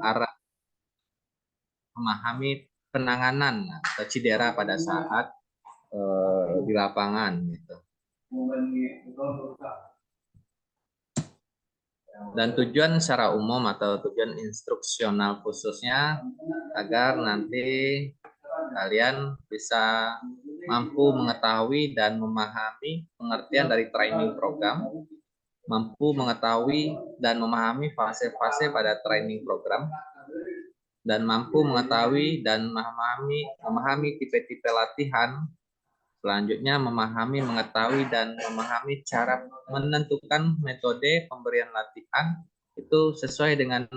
arah memahami penanganan atau cedera pada saat di lapangan gitu. Dan tujuan secara umum atau tujuan instruksional khususnya agar nanti kalian bisa mampu mengetahui dan memahami pengertian dari training program, mampu mengetahui dan memahami fase-fase pada training program, dan mampu mengetahui dan memahami tipe-tipe latihan. Selanjutnya memahami, mengetahui, dan memahami cara menentukan metode pemberian latihan itu sesuai dengan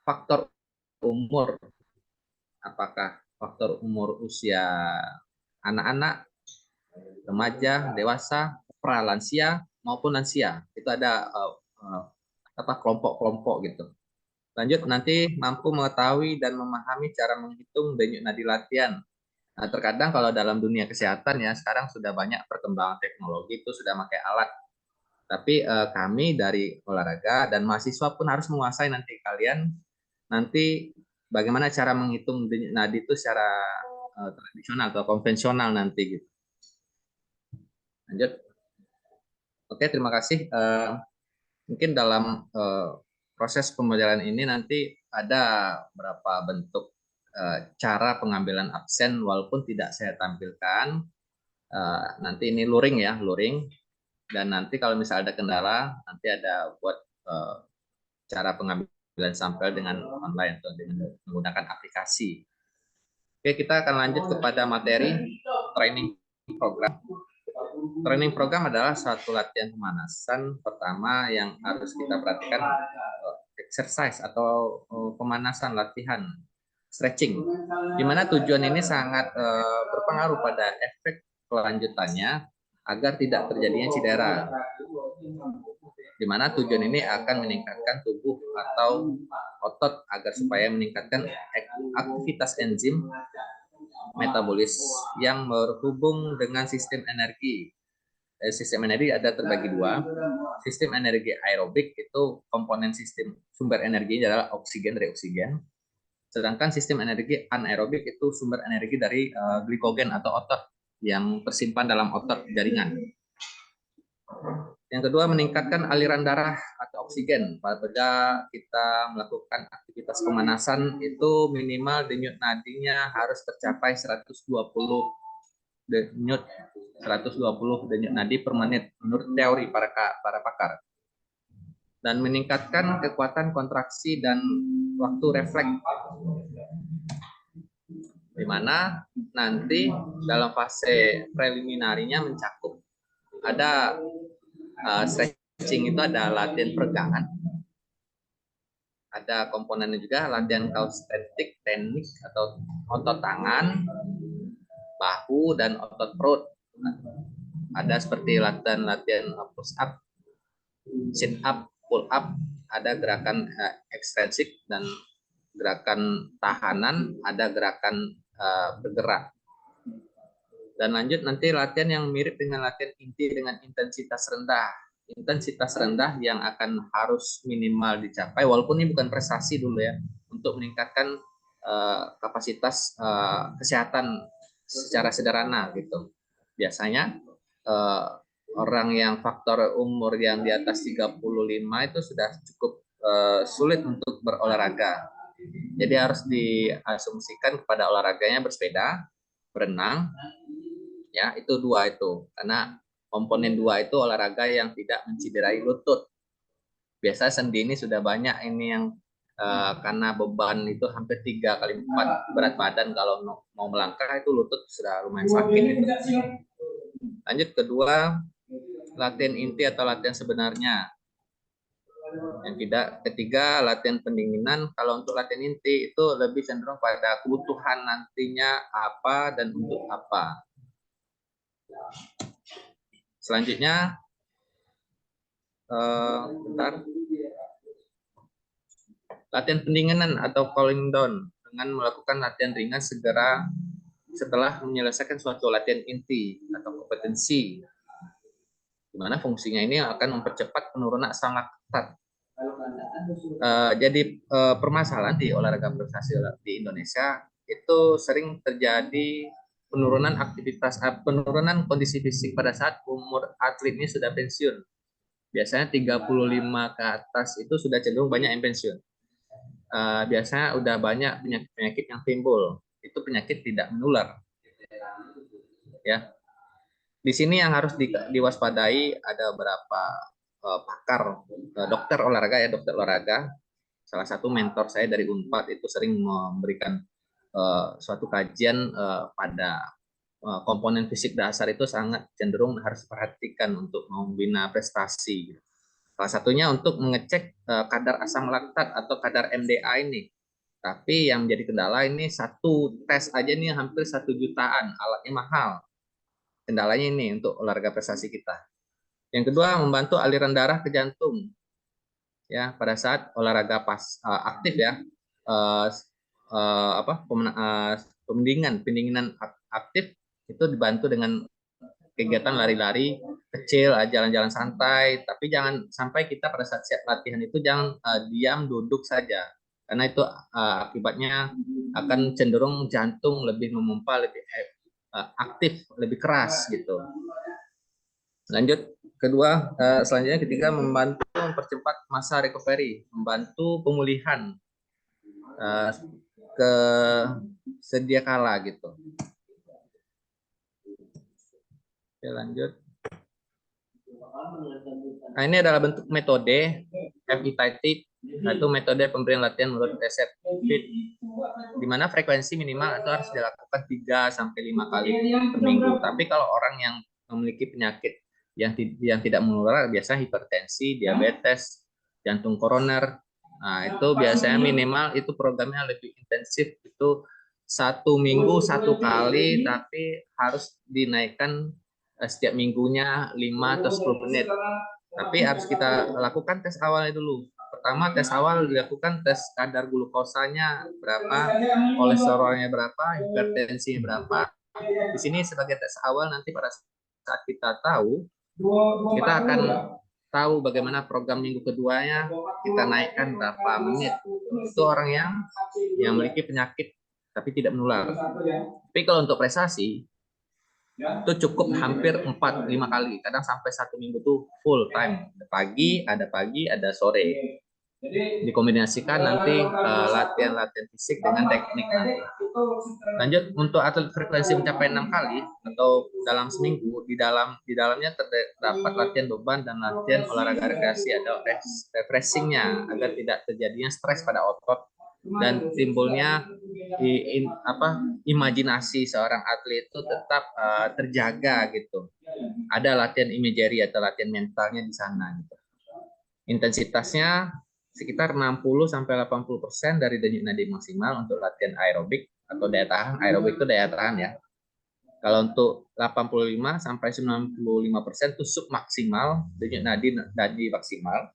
faktor umur. Apakah faktor umur usia anak-anak, remaja, dewasa, pralansia, maupun lansia. Itu ada kelompok-kelompok gitu. Lanjut, nanti mampu mengetahui dan memahami cara menghitung denyut nadi latihan. Nah, terkadang kalau dalam dunia kesehatan ya, sekarang sudah banyak perkembangan teknologi itu sudah pakai alat. Tapi kami dari olahraga dan mahasiswa pun harus menguasai nanti kalian nanti bagaimana cara menghitung denyut nadi itu secara tradisional atau konvensional nanti gitu. Lanjut. Oke, terima kasih. Mungkin dalam proses pembelajaran ini nanti ada beberapa bentuk cara pengambilan absen walaupun tidak saya tampilkan. Nanti ini luring ya, luring. Dan nanti kalau misalnya ada kendala, nanti ada buat cara pengambilan sampel dengan online atau dengan menggunakan aplikasi. Oke, kita akan lanjut kepada materi training program. Training program adalah suatu latihan pemanasan pertama yang harus kita perhatikan, exercise atau pemanasan latihan stretching, di mana tujuan ini sangat berpengaruh pada efek kelanjutannya agar tidak terjadinya cedera, di mana tujuan ini akan meningkatkan tubuh atau otot agar supaya meningkatkan aktivitas enzim metabolis yang berhubung dengan sistem energi. Sistem energi ada terbagi dua. Sistem energi aerobik itu komponen sistem sumber energi adalah oksigen dari oksigen. Sedangkan sistem energi anaerobik itu sumber energi dari glikogen atau otot yang tersimpan dalam otot jaringan. Yang kedua, meningkatkan aliran darah atau oksigen. Pada kita melakukan aktivitas pemanasan itu minimal denyut nadinya harus tercapai 120 denyut nadi per menit menurut teori para pakar. Dan meningkatkan kekuatan kontraksi dan waktu refleks, di mana nanti dalam fase preliminarinya mencakup ada stretching, itu ada latihan peregangan, ada komponennya juga latihan calisthenics, teknik atau otot tangan, bahu, dan otot perut. Ada seperti latihan push up, sit up, pull up, ada gerakan ekstensif dan gerakan tahanan, ada gerakan bergerak. Dan lanjut nanti latihan yang mirip dengan latihan inti dengan intensitas rendah. Intensitas rendah yang akan harus minimal dicapai, walaupun ini bukan prestasi dulu ya, untuk meningkatkan kapasitas kesehatan secara sederhana gitu. Biasanya orang yang faktor umur yang di atas 35 itu sudah cukup sulit untuk berolahraga. Jadi harus diasumsikan kepada olahraganya bersepeda, berenang, ya itu dua itu. Karena komponen dua itu olahraga yang tidak menciderai lutut. Biasa sendi ini sudah banyak ini yang karena beban itu hampir 3 kali 4 berat badan, kalau mau melangkah itu lutut sudah lumayan sakit gitu. Lanjut, kedua, latihan inti atau latihan sebenarnya. Yang ketiga, latihan pendinginan. Kalau untuk latihan inti itu lebih cenderung pada kebutuhan nantinya apa dan untuk apa. Selanjutnya, latihan pendinginan atau cooling down dengan melakukan latihan ringan segera setelah menyelesaikan suatu latihan inti atau kompetensi, di mana fungsinya ini akan mempercepat penurunan asam laktat. Permasalahan di olahraga prestasi di Indonesia itu sering terjadi penurunan aktivitas, penurunan kondisi fisik pada saat umur atlet ini sudah pensiun. Biasanya 35 ke atas itu sudah cenderung banyak yang pensiun. Biasanya udah banyak penyakit-penyakit yang timbul. Itu penyakit tidak menular, ya. Di sini yang harus diwaspadai ada beberapa pakar, dokter olahraga ya, dokter olahraga. Salah satu mentor saya dari Unpad itu sering memberikan suatu kajian pada komponen fisik dasar itu sangat cenderung harus diperhatikan untuk membina prestasi. Salah satunya untuk mengecek kadar asam laktat atau kadar MDA ini. Tapi yang menjadi kendala ini satu tes aja nih hampir 1 jutaan, alatnya mahal. Kendalanya ini untuk olahraga prestasi kita. Yang kedua, membantu aliran darah ke jantung. Ya, pada saat olahraga aktif ya, uh, pendinginan aktif itu dibantu dengan kegiatan lari-lari kecil, jalan-jalan santai, tapi jangan sampai kita pada saat siap latihan itu jangan diam duduk saja, karena itu akibatnya akan cenderung jantung lebih memompa, lebih aktif, lebih keras gitu. Lanjut, kedua, selanjutnya ketiga, membantu mempercepat masa recovery, membantu pemulihan ke sedia kala gitu. Oke, lanjut. Nah, ini adalah bentuk metode FITT, yaitu metode pemberian latihan menurut resep FIT, di mana frekuensi minimal itu harus dilakukan 3-5 kali per minggu. Tapi kalau orang yang memiliki penyakit yang tidak menular, biasa hipertensi, diabetes, jantung koroner, nah itu biasanya minimal itu programnya lebih intensif, itu 1 minggu 1 kali, tapi harus dinaikkan setiap minggunya 5 atau 10 menit. Tapi harus kita lakukan tes awalnya dulu. Pertama, tes awal dilakukan tes kadar glukosanya berapa, kolesterolnya berapa, hipertensinya berapa. Di sini sebagai tes awal, nanti pada saat kita tahu, kita akan tahu bagaimana program minggu keduanya kita naikkan berapa menit. Itu orang yang memiliki penyakit tapi tidak menular. Tapi kalau untuk prestasi, itu cukup hampir 4-5 kali, kadang sampai 1 minggu tuh full time, ada pagi ada sore, dikombinasikan nanti latihan fisik dengan teknik nanti. Lanjut, untuk atlet frekuensi mencapai 6 kali atau dalam seminggu, di dalamnya terdapat latihan beban dan latihan olahraga rekreasi atau refreshingnya, agar tidak terjadinya stres pada otot dan timbulnya imajinasi seorang atlet itu tetap terjaga gitu. Ada latihan imagery atau latihan mentalnya di sana gitu. Intensitasnya sekitar 60-80% dari denyut nadi maksimal untuk latihan aerobik atau daya tahan. Aerobik itu daya tahan ya. Kalau untuk 85-95% itu sub maksimal, denyut nadi maksimal.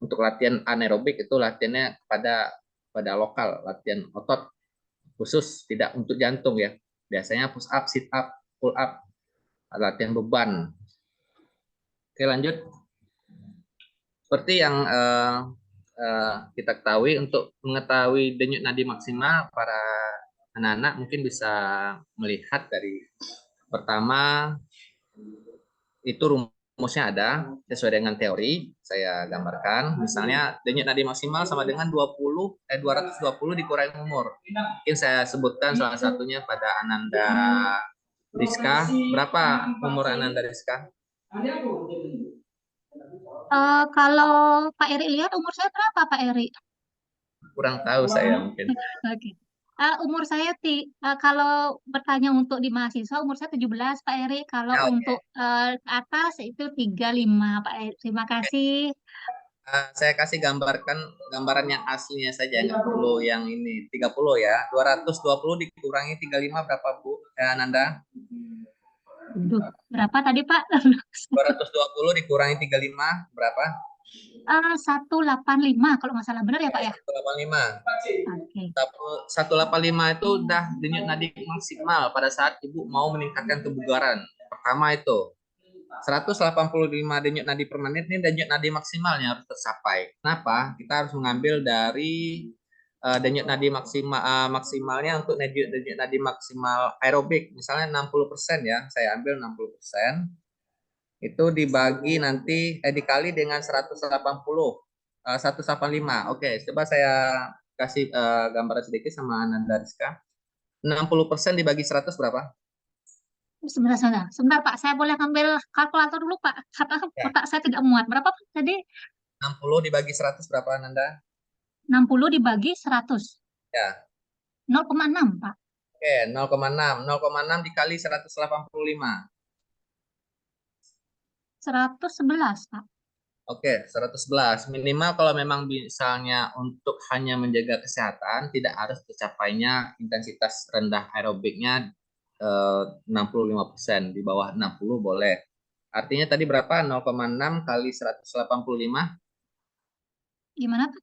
Untuk latihan anaerobik itu latihannya pada lokal, latihan otot khusus, tidak untuk jantung ya. Biasanya push up, sit up, pull up, latihan beban. Oke, lanjut. Seperti yang kita ketahui, untuk mengetahui denyut nadi maksimal para anak-anak mungkin bisa melihat dari pertama itu rumusnya ada sesuai dengan teori saya gambarkan. Misalnya denyut nadi maksimal sama dengan 220 dikurangi umur. Mungkin saya sebutkan salah satunya pada Ananda Rizka. Berapa umur Ananda Rizka? Kalau Pak Eri lihat umur saya berapa Pak Eri? Kurang tahu saya mungkin. Oke. Umur saya kalau bertanya untuk di mahasiswa umur saya 17 Pak Eri. Kalau Ya, untuk oke. atas itu 35 Pak Eri. Terima kasih. Saya kasih gambaran yang aslinya saja, nggak perlu yang ini. 30 ya. 220 dikurangi 35 berapa Bu? Ya, Nanda? Aduh, berapa tadi Pak? 220 dikurangi 35 berapa? 185 kalau nggak salah benar ya Pak ya? 185. Oke. 185 itu udah denyut nadi maksimal pada saat Ibu mau meningkatkan kebugaran. Pertama itu. 185 denyut nadi per menit ini denyut nadi maksimalnya harus tercapai. Kenapa? Kita harus mengambil dari denyut nadi maksimalnya untuk denyut nadi maksimal aerobik. Misalnya 60% ya, saya ambil 60%. Itu dibagi nanti dikali dengan 180 185. Oke, coba saya kasih gambaran sedikit sama Ananda Rizka. 60% dibagi 100 berapa? Sebentar, sebentar. Sebentar, Pak. Saya boleh ambil kalkulator dulu, Pak. Karena Ya, otak saya tidak muat. Berapa, Pak? Tadi 60 dibagi 100 berapa Ananda? 60 dibagi 100. Ya, 0,6, Pak. oke, 0,6. 0,6 dikali 185. 111, Pak. Oke, 111. Minimal kalau memang misalnya untuk hanya menjaga kesehatan, tidak harus tercapainya intensitas rendah aerobiknya 65%. Di bawah 60 boleh. Artinya tadi berapa? 0,6 kali 185. Gimana, Pak?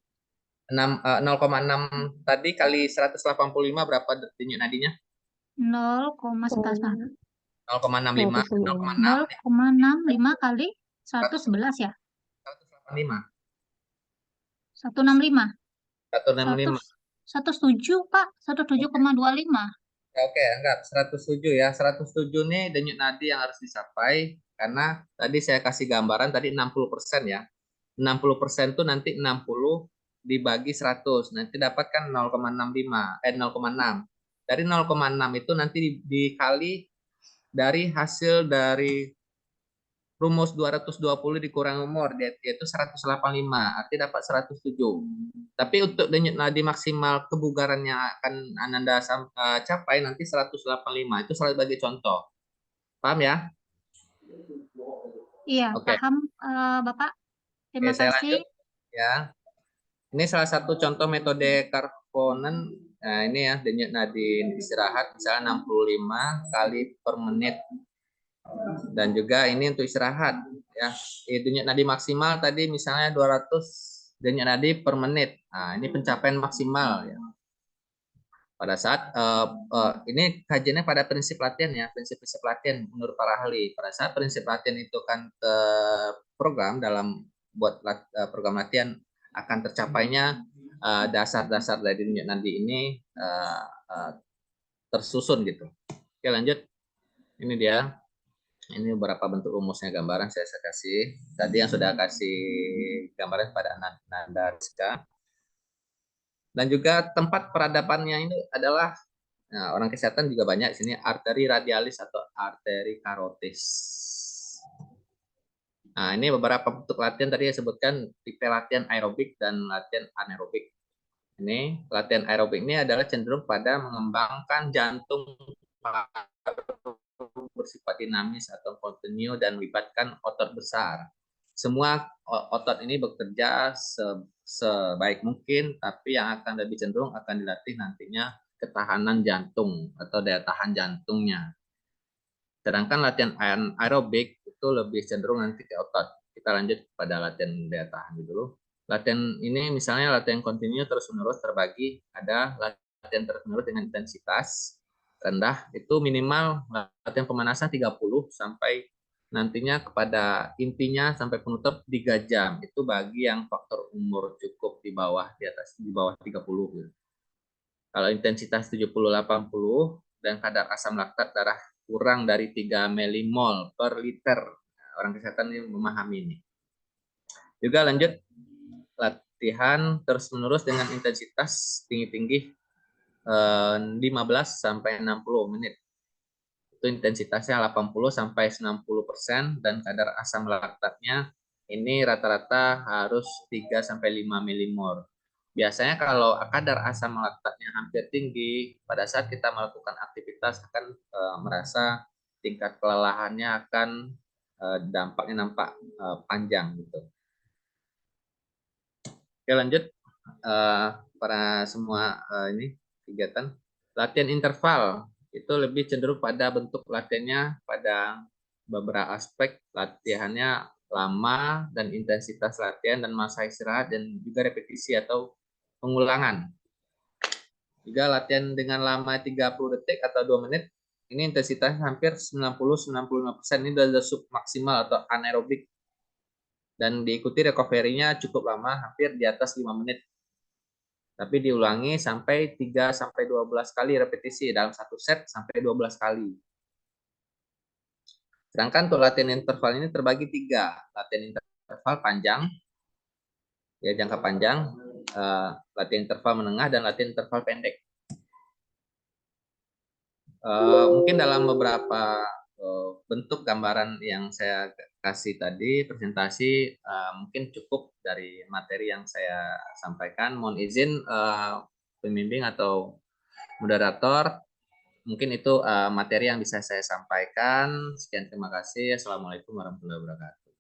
0,6 tadi kali 185 berapa denyut nadinya? 0,1. 0,65. 0,6 0,65 kali 100 111 ya? 185. 165. 1, 165. 17, Pak. 17,25. Oke, anggap 107 ya. 107 nih denyut nadi yang harus dicapai karena tadi saya kasih gambaran tadi 60% ya. 60% tuh nanti 60 dibagi 100. Nanti dapatkan 0,65 0,6. Dari 0,6 itu nanti dikali dari hasil dari rumus 220 dikurang umur yaitu 185, artinya dapat 107. Tapi untuk denyut nadi maksimal kebugarannya akan Ananda capai nanti 185. Itu sebagai contoh. Paham ya? Iya, Oke. paham, Bapak. Oke, Terima saya kasih. lanjut ya. Ini salah satu contoh metode Karponen. Nah, ini ya denyut nadi istirahat misalnya 65 kali per menit. Dan juga ini untuk istirahat ya. Denyut nadi maksimal tadi misalnya 200 denyut nadi per menit. Nah, ini pencapaian maksimal ya. Pada saat ini kajiannya pada prinsip latihan ya, prinsip-prinsip latihan menurut para ahli. Pada saat prinsip latihan itu kan program dalam buat program latihan akan tercapainya dasar-dasar dari denyut nadi ini tersusun gitu. Oke, lanjut. Ini dia. Ini beberapa bentuk rumusnya gambaran saya kasih. Tadi yang sudah kasih gambaran pada Nanda Rizka. Dan juga tempat peradabannya ini adalah orang kesehatan juga banyak di sini arteri radialis atau arteri karotis. Nah, ini beberapa bentuk latihan tadi saya sebutkan tipe latihan aerobik dan latihan anaerobik. Ini latihan aerobik ini adalah cenderung pada mengembangkan jantung bersifat dinamis atau kontinu dan melibatkan otot besar. Semua otot ini bekerja sebaik mungkin, tapi yang akan lebih cenderung akan dilatih nantinya ketahanan jantung atau daya tahan jantungnya. Sedangkan latihan aerobik itu lebih cenderung nanti ke otot. Kita lanjut pada latihan daya tahan dulu. Latihan ini misalnya latihan kontinu terus-menerus terbagi, ada latihan terus-menerus dengan intensitas rendah, itu minimal latihan pemanasan 30 sampai nantinya kepada intinya sampai penutup 3 jam. Itu bagi yang faktor umur cukup di bawah 30 gitu. Kalau intensitas 70-80 dan kadar asam laktat darah kurang dari 3 milimol per liter. Orang kesehatan ini memahami ini. Juga lanjut latihan terus-menerus dengan intensitas tinggi-tinggi 15 sampai 60 menit. Itu intensitasnya 80 sampai 90% dan kadar asam laktatnya ini rata-rata harus 3 sampai 5 milimol. Biasanya kalau kadar asam laktatnya hampir tinggi, pada saat kita melakukan aktivitas akan merasa tingkat kelelahannya akan dampaknya nampak panjang gitu. Oke, lanjut para semua ini kegiatan latihan interval itu lebih cenderung pada bentuk latihannya pada beberapa aspek, latihannya lama dan intensitas latihan dan masa istirahat dan juga repetisi atau pengulangan. Juga latihan dengan lama 30 detik atau 2 menit Ini intensitas hampir 90-95%. Ini udah sub maksimal atau anaerobik. Dan diikuti recovery-nya cukup lama, hampir di atas 5 menit. Tapi diulangi sampai 3-12 kali repetisi dalam satu set sampai 12 kali. Sedangkan untuk latihan interval ini terbagi 3. Latihan interval panjang, ya jangka panjang, latihan interval menengah, dan latihan interval pendek. Mungkin dalam beberapa bentuk gambaran yang saya kasih tadi, presentasi mungkin cukup dari materi yang saya sampaikan. Mohon izin pembimbing atau moderator, mungkin itu materi yang bisa saya sampaikan. Sekian, terima kasih. Assalamualaikum warahmatullahi wabarakatuh.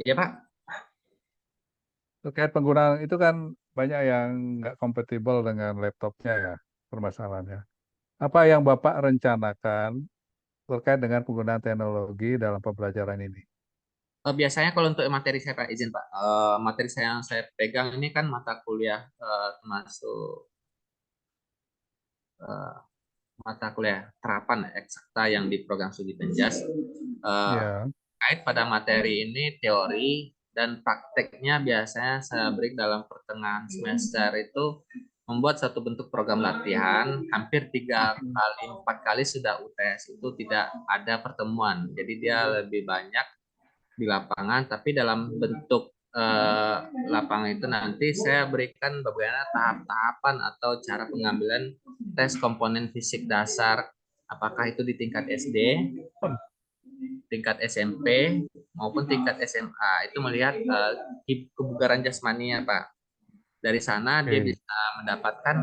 Ya Pak. Terkait penggunaan itu kan banyak yang nggak kompatibel dengan laptopnya ya, permasalahannya. Apa yang Bapak rencanakan terkait dengan penggunaan teknologi dalam pembelajaran ini? Biasanya kalau untuk materi saya Pak, izin Pak, materi saya yang saya pegang ini kan mata kuliah termasuk eh, mata kuliah terapan eksakta yang di program studi Penjas. Ya, Terkait pada materi ini teori dan prakteknya biasanya saya beri dalam pertengahan semester itu membuat satu bentuk program latihan hampir 3 kali 4 kali sudah UTS itu tidak ada pertemuan, jadi dia lebih banyak di lapangan, tapi dalam bentuk lapangan itu nanti saya berikan bagaimana tahap-tahapan atau cara pengambilan tes komponen fisik dasar, apakah itu di tingkat SD, tingkat SMP, maupun tingkat SMA, itu melihat kebugaran jasmaninya Pak. Dari sana dia oke. bisa mendapatkan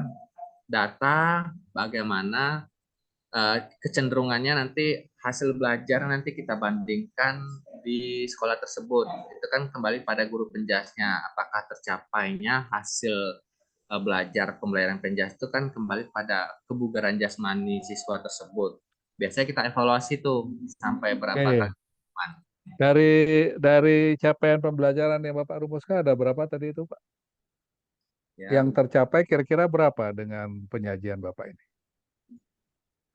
data bagaimana kecenderungannya, nanti hasil belajar nanti kita bandingkan di sekolah tersebut. Itu kan kembali pada guru penjasnya, apakah tercapainya hasil belajar pembelajaran penjas itu kan kembali pada kebugaran jasmani siswa tersebut. Biasanya kita evaluasi tuh sampai berapa Oke. kali. Dari capaian pembelajaran yang Bapak rumuskan ada berapa tadi itu, Pak? Ya, Yang tercapai kira-kira berapa dengan penyajian Bapak ini?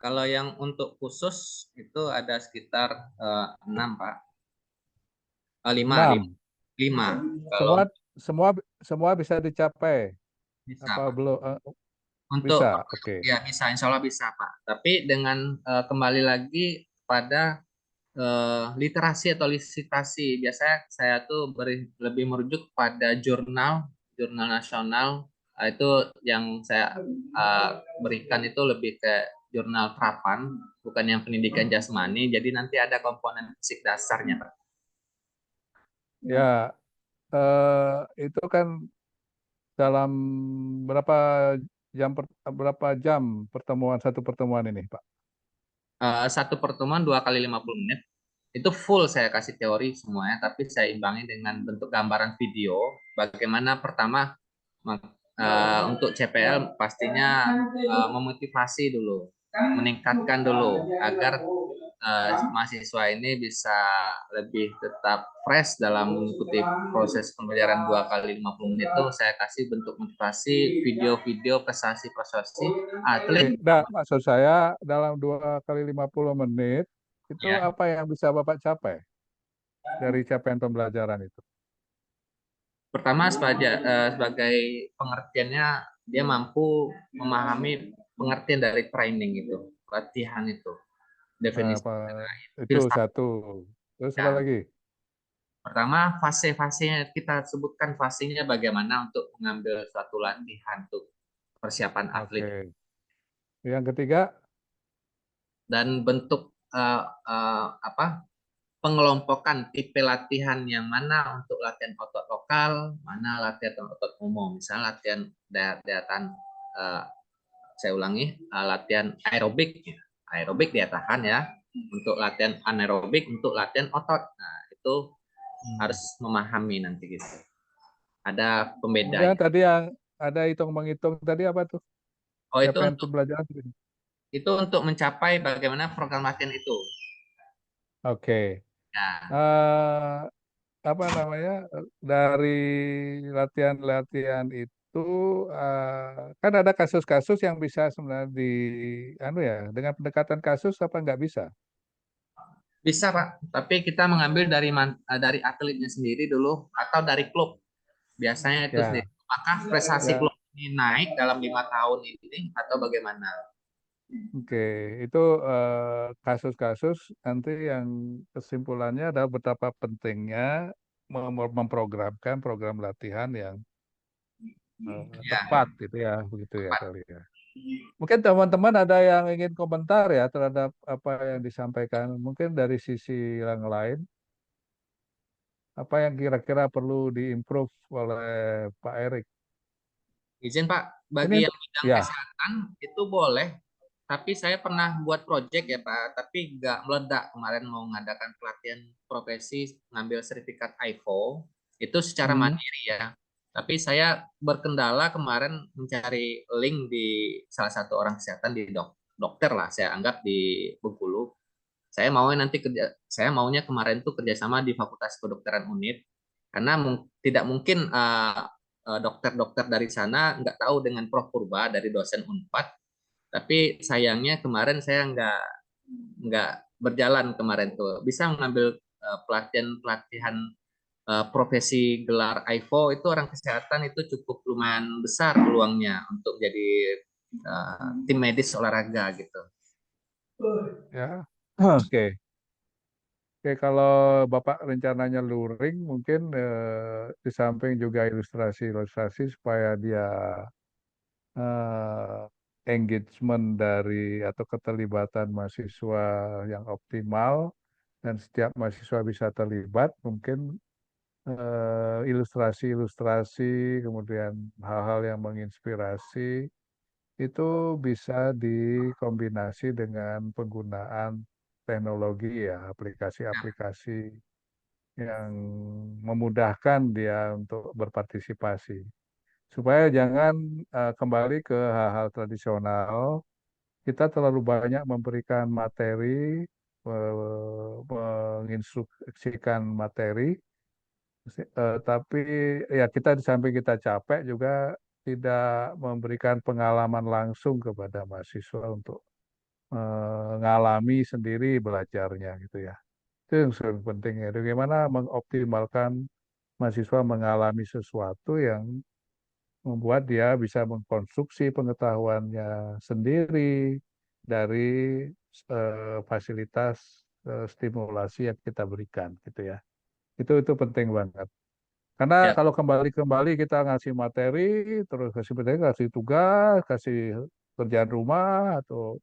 kalau yang untuk khusus itu ada sekitar 6 Pak. 5, 5, 6. 5. Kalau Semua semua semua bisa dicapai bisa apa Pak. belum? Untuk Bisa. Oke. ya bisa, insya Allah bisa Pak. Tapi dengan kembali lagi pada literasi atau literasi. Biasanya saya tuh lebih merujuk pada jurnal, jurnal nasional. Itu yang saya berikan itu lebih ke jurnal terapan, bukan yang pendidikan jasmani. Jadi nanti ada komponen fisik dasarnya, Pak. Ya, itu kan dalam berapa berapa jam pertemuan satu pertemuan ini, Pak? Satu pertemuan 2 kali 50 menit. Itu full saya kasih teori semuanya, tapi saya imbangi dengan bentuk gambaran video. Bagaimana pertama untuk CPL pastinya memotivasi dulu, meningkatkan dulu agar mahasiswa ini bisa lebih tetap fresh dalam mengikuti proses pembelajaran 2 kali 50 menit. Itu saya kasih bentuk motivasi, video-video prestasi-prestasi Oke, atlet. nah, maksud saya dalam 2 kali 50 menit itu Ya, apa yang bisa Bapak capai dari capaian pembelajaran itu? pertama sebagai pengertiannya, dia mampu memahami pengertian dari training itu, latihan itu, definisi Apa itu filsafat. satu. Terus apa Ya. lagi? Pertama, fase-fasenya kita sebutkan, fasenya bagaimana untuk mengambil suatu latihan untuk persiapan atlet, Oke. Yang ketiga, dan bentuk apa, pengelompokan tipe latihan yang mana untuk latihan otot lokal, mana latihan otot umum. Misalnya latihan daya tahan, saya ulangi, latihan aerobik, aerobik daya tahan ya, untuk latihan anaerobik untuk latihan otot. Nah, itu harus memahami nanti gitu. Ada kemudian pembedanya. tadi yang ada hitung menghitung tadi apa tuh? Oh, Capaian pembelajaran. itu untuk mencapai bagaimana program latihan itu. Oke. Nah, eh Apa namanya? Dari latihan-latihan itu itu kan ada kasus-kasus yang bisa sebenarnya anu ya, dengan pendekatan kasus apa nggak bisa? Bisa Pak, tapi kita mengambil dari atletnya sendiri dulu atau dari klub. Biasanya itu sendiri. Ya, Apakah prestasi ya, klub ini naik dalam 5 tahun ini atau bagaimana? oke. Itu kasus-kasus nanti yang kesimpulannya adalah betapa pentingnya memprogramkan program latihan yang Ya, tepat gitu ya, begitu ya kali ya. Mungkin teman-teman ada yang ingin komentar ya terhadap apa yang disampaikan. Mungkin dari sisi yang lain, apa yang kira-kira perlu diimprove oleh Pak Erik? izin Pak, Ini bagi yang untuk, bidang ya, kesehatan itu boleh, tapi saya pernah buat project ya Pak, tapi nggak meledak kemarin mau mengadakan pelatihan profesi ngambil sertifikat IFO, itu secara hmm, mandiri ya. Tapi saya berkendala kemarin mencari link di salah satu orang kesehatan di dokter lah, saya anggap di Bengkulu. Saya maunya kemarin tuh kerjasama di Fakultas Kedokteran Unit, karena tidak mungkin dokter-dokter dari sana nggak tahu dengan Prof Purba dari dosen Unpad, tapi sayangnya kemarin saya nggak berjalan kemarin tuh bisa mengambil pelatihan-pelatihan profesi gelar IFO itu orang kesehatan itu cukup lumayan besar peluangnya untuk jadi tim medis olahraga gitu. ya, oke. Oke, kalau Bapak rencananya luring, mungkin di samping juga ilustrasi-ilustrasi supaya dia engagement dari atau keterlibatan mahasiswa yang optimal dan setiap mahasiswa bisa terlibat, mungkin ilustrasi-ilustrasi, kemudian hal-hal yang menginspirasi itu bisa dikombinasi dengan penggunaan teknologi ya, aplikasi-aplikasi yang memudahkan dia untuk berpartisipasi. Supaya jangan kembali ke hal-hal tradisional, kita terlalu banyak memberikan materi, menginstruksikan materi, tapi ya kita di samping kita capek juga tidak memberikan pengalaman langsung kepada mahasiswa untuk mengalami sendiri belajarnya gitu ya. Itu yang paling penting ya. Bagaimana mengoptimalkan mahasiswa mengalami sesuatu yang membuat dia bisa mengkonstruksi pengetahuannya sendiri dari fasilitas stimulasi yang kita berikan gitu ya. Itu penting banget. Karena Ya, kalau kembali-kembali kita ngasih materi, terus kasih materi, kasih tugas, kasih kerjaan rumah, atau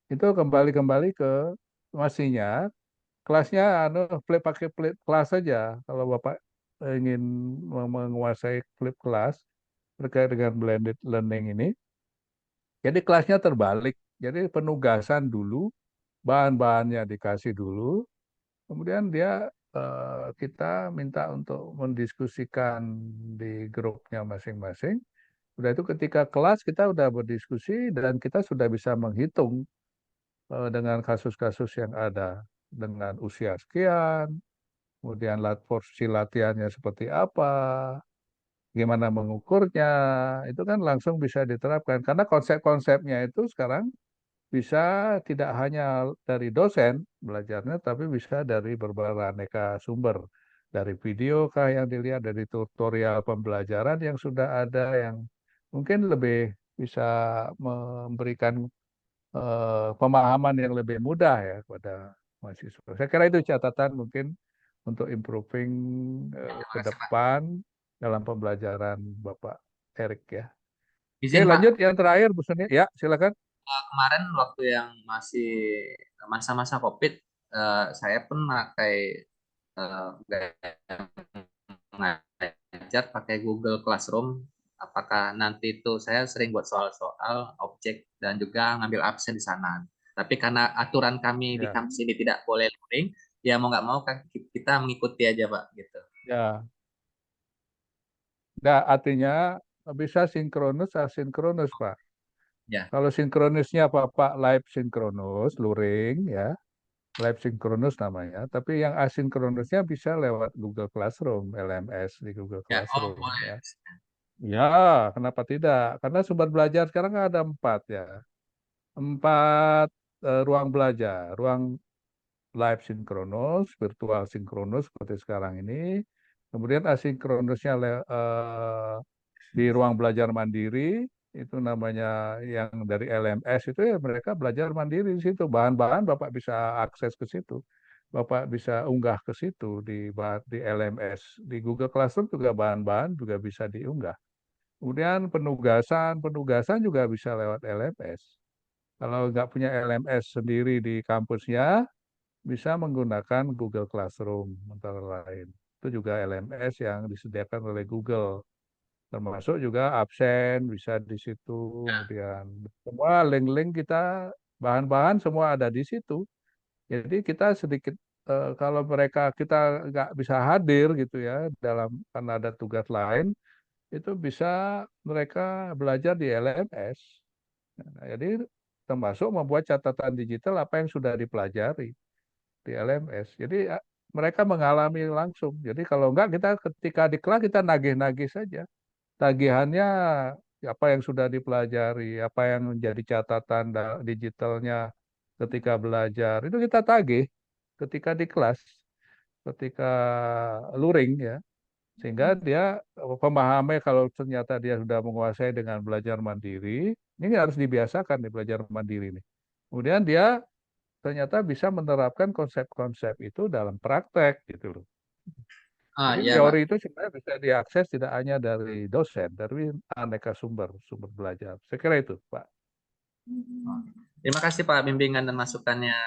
itu kembali-kembali ke masihnya kelasnya anu pakai flip kelas saja. Kalau Bapak ingin menguasai flip kelas terkait dengan blended learning ini, jadi kelasnya terbalik. Jadi penugasan dulu, bahan-bahannya dikasih dulu, kemudian kita minta untuk mendiskusikan di grupnya masing-masing. Udah itu ketika kelas kita udah berdiskusi dan kita sudah bisa menghitung dengan kasus-kasus yang ada dengan usia sekian, kemudian porsi latihannya seperti apa, gimana mengukurnya, itu kan langsung bisa diterapkan. Karena konsep-konsepnya itu sekarang bisa tidak hanya dari dosen belajarnya, tapi bisa dari berbagai aneka sumber. Dari video kah yang dilihat, dari tutorial pembelajaran yang sudah ada, yang mungkin lebih bisa memberikan pemahaman yang lebih mudah ya kepada mahasiswa. Saya kira itu catatan mungkin untuk improving terima ke kasih Pak. depan dalam pembelajaran Bapak Erik ya. Oke, Izin lanjut Pak, yang terakhir Bu Suni. Ya, silakan. kemarin waktu yang masih masa-masa COVID, saya pun pakai gaya mengajar pakai Google Classroom. Apakah nanti itu saya sering buat soal-soal objek dan juga ngambil absen di sana. Tapi karena aturan kami di Ya, kampus ini tidak boleh luring, ya mau nggak mau kan kita mengikuti aja Pak gitu. ya. Nah, artinya bisa sinkronus, asinkronus, Pak. Ya, Kalau sinkronusnya Bapak live sinkronus, luring ya, live sinkronus namanya. Tapi yang asinkronusnya bisa lewat Google Classroom, LMS di Google ya, oh Classroom boleh. ya. Ya, kenapa tidak? Karena sumber belajar sekarang kan ada 4 ya. 4 ruang belajar. Ruang live sinkronus, virtual sinkronus seperti sekarang ini. Kemudian asinkronusnya di ruang belajar mandiri, itu namanya yang dari LMS itu ya mereka belajar mandiri di situ. Bahan-bahan Bapak bisa akses ke situ. Bapak bisa unggah ke situ di LMS. Di Google Classroom juga bahan-bahan juga bisa diunggah. Kemudian penugasan juga bisa lewat LMS. Kalau nggak punya LMS sendiri di kampusnya, bisa menggunakan Google Classroom antara lain. Itu juga LMS yang disediakan oleh Google. Termasuk juga absen bisa di situ. Kemudian semua link-link kita, bahan-bahan semua ada di situ. Jadi kita sedikit kalau mereka kita nggak bisa hadir gitu ya dalam karena ada tugas lain, itu bisa mereka belajar di LMS. Nah, jadi termasuk membuat catatan digital apa yang sudah dipelajari di LMS. Jadi mereka mengalami langsung. Jadi kalau enggak kita ketika di kelas kita nagih-nagih saja. Tagihannya apa yang sudah dipelajari, apa yang menjadi catatan digitalnya ketika belajar. Itu kita tagih ketika di kelas, ketika luring ya. Sehingga dia pemahamnya kalau ternyata dia sudah menguasai dengan belajar mandiri, ini harus dibiasakan nih belajar mandiri ini. Kemudian dia ternyata bisa menerapkan konsep-konsep itu dalam praktek gitu loh. Jadi Iya, Pak. teori itu sebenarnya bisa diakses tidak hanya dari dosen, dari aneka sumber belajar. Saya kira itu, Pak. Terima kasih Pak bimbingan dan masukannya.